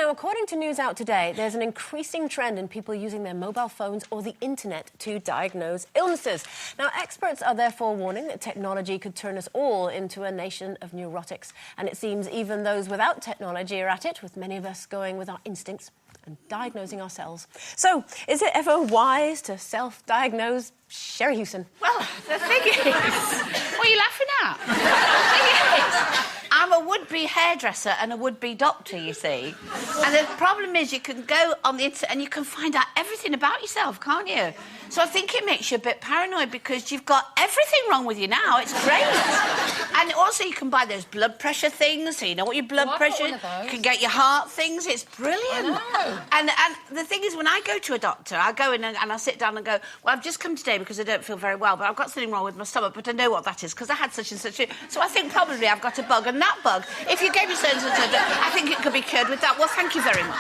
now, according to News Out Today, there's an increasing trend in people using their mobile phones or the internet to diagnose illnesses. Now, experts are therefore warning that technology could turn us all into a nation of neurotics. And it seems even those without technology are at it, with many of us going with our instincts and diagnosing ourselves. So, is it ever wise to self-diagnose? Sherrie Hewson. Well, the thing is... What are you laughing at? The thing is, I'm a would-be hairdresser and a would-be doctor, you see. And the problem is you can go on the internet and you can find out everything about yourself, can't you? So I think it makes you a bit paranoid because you've got everything wrong with you now. It's great. And also you can buy those blood pressure things, so you know what your blood pressure is. You can get your heart things. It's brilliant. And the thing is, when I go to a doctor, I go in and I sit down and go, well, I've just come today because I don't feel very well, but I've got something wrong with my stomach, but I know what that is because I had such and such. So I think probably I've got a bug, and that bug, if you gave me so and so, I think it could be cured with that. Well, thank you very much.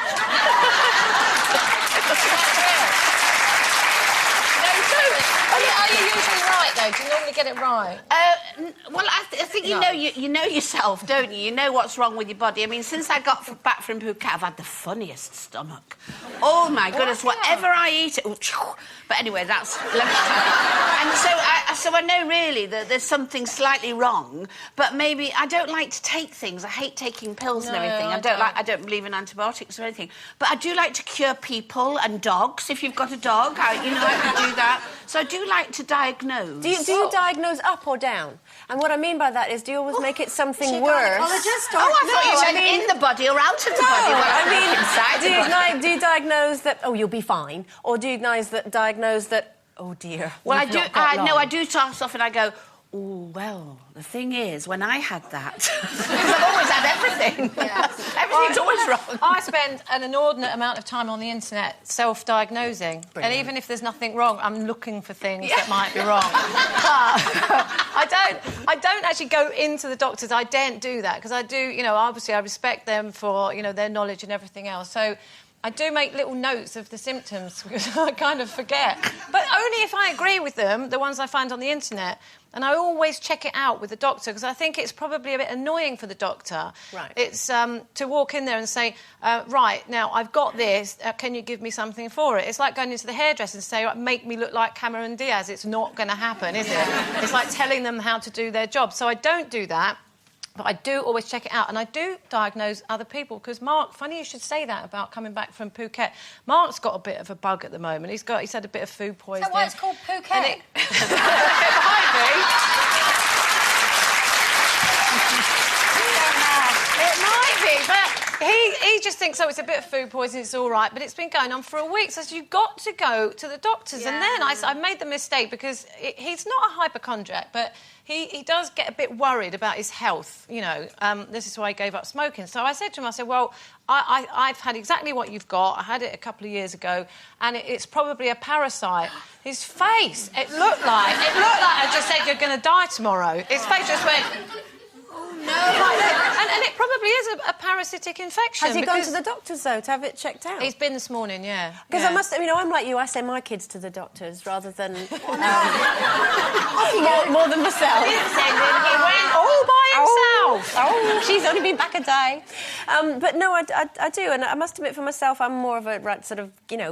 Are you usually right, though? Do you normally get it right? Well, I think you know yourself, don't you? You know what's wrong with your body. I mean, since I got back from Phuket, I've had the funniest stomach. Oh, my goodness, whatever I eat... But anyway, that's... And so I know, really, that there's something slightly wrong, but maybe I don't like to take things. I hate taking pills and everything. I don't believe in antibiotics or anything. But I do like to cure people and dogs. If you've got a dog, I can do that. So I do like to diagnose. Do you diagnose up or down? And what I mean by that is, do you always make it something worse? I thought you said in the body or out of the body. Well, do you diagnose that, oh, you'll be fine? Or do you diagnose that, oh, dear, well, I do start off and I go, oh, well, the thing is, when I had that... Because I've always had everything. Yes. Everything's always wrong. I spend an inordinate amount of time on the internet self-diagnosing. And even if there's nothing wrong, I'm looking for things that might be wrong. I don't actually go into the doctors. I daren't do that, because I do, obviously I respect them for, their knowledge and everything else. So I do make little notes of the symptoms because I kind of forget. But only if I agree with them, the ones I find on the internet. And I always check it out with the doctor because I think it's probably a bit annoying for the doctor. Right. It's to walk in there and say, right, now, I've got this, can you give me something for it? It's like going into the hairdresser and say, make me look like Cameron Diaz. It's not going to happen, is it? It's like telling them how to do their job. So I don't do that. But I do always check it out, and I do diagnose other people, because Mark, funny you should say that about coming back from Phuket. Mark's got a bit of a bug at the moment. He's had a bit of food poisoning. Is that why it's called Phuket? It might be. It might be, but he just thinks, oh, it's a bit of food poisoning, it's all right, but it's been going on for a week, so you've got to go to the doctors. And then I made the mistake, because he's not a hypochondriac, but he does get a bit worried about his health, this is why he gave up smoking. So I said to him, well, I've had exactly what you've got. I had it a couple of years ago, and it's probably a parasite. His face, it looked like I just said, you're going to die tomorrow. His face just went... No. And it probably is a parasitic infection. Has he gone to the doctors, though, to have it checked out? He's been this morning, yeah. Because I must... I'm like you, I send my kids to the doctors rather than... more than myself. He went all by himself. Oh, she's only been back a day. But no, I do, and I must admit for myself, I'm more of a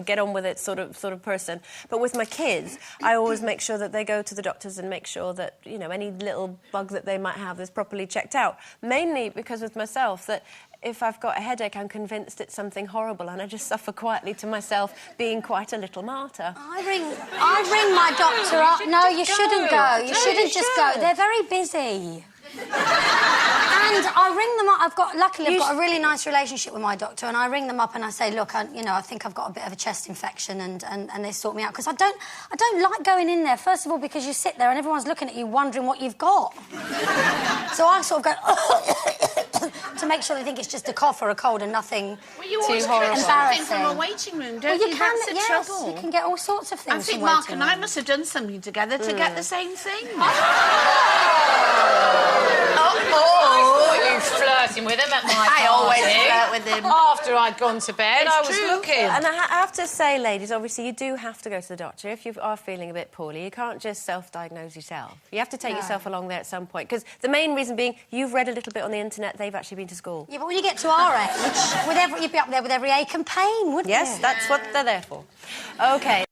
get on with it sort of person. But with my kids, I always make sure that they go to the doctors and make sure that, any little bug that they might have is properly checked out. Mainly because with myself, that if I've got a headache, I'm convinced it's something horrible, and I just suffer quietly to myself, being quite a little martyr. I ring my doctor up. No, you shouldn't go. You shouldn't just go. They're very busy. And I ring them up. Luckily, I've got a really nice relationship with my doctor, and I ring them up and I say, look, I think I've got a bit of a chest infection, and they sort me out, because I don't like going in there. First of all, because you sit there and everyone's looking at you, wondering what you've got. So I sort of go to make sure they think it's just a cough or a cold and nothing too horrible. Embarrassing. From a waiting room, don't you? That's the trouble. You can get all sorts of things. I think Mark and I must have done something together to get the same thing. You flirting with him at my party. I always flirt with him. After I'd gone to bed, I was looking. And I have to say, ladies, obviously, you do have to go to the doctor if you are feeling a bit poorly. You can't just self-diagnose yourself. You have to take yourself along there at some point, because the main reason being, you've read a little bit on the internet, they've actually been to to school. Yeah, but when you get to our age, you'd be up there with every ache and pain, wouldn't you? Yes, that's what they're there for. OK.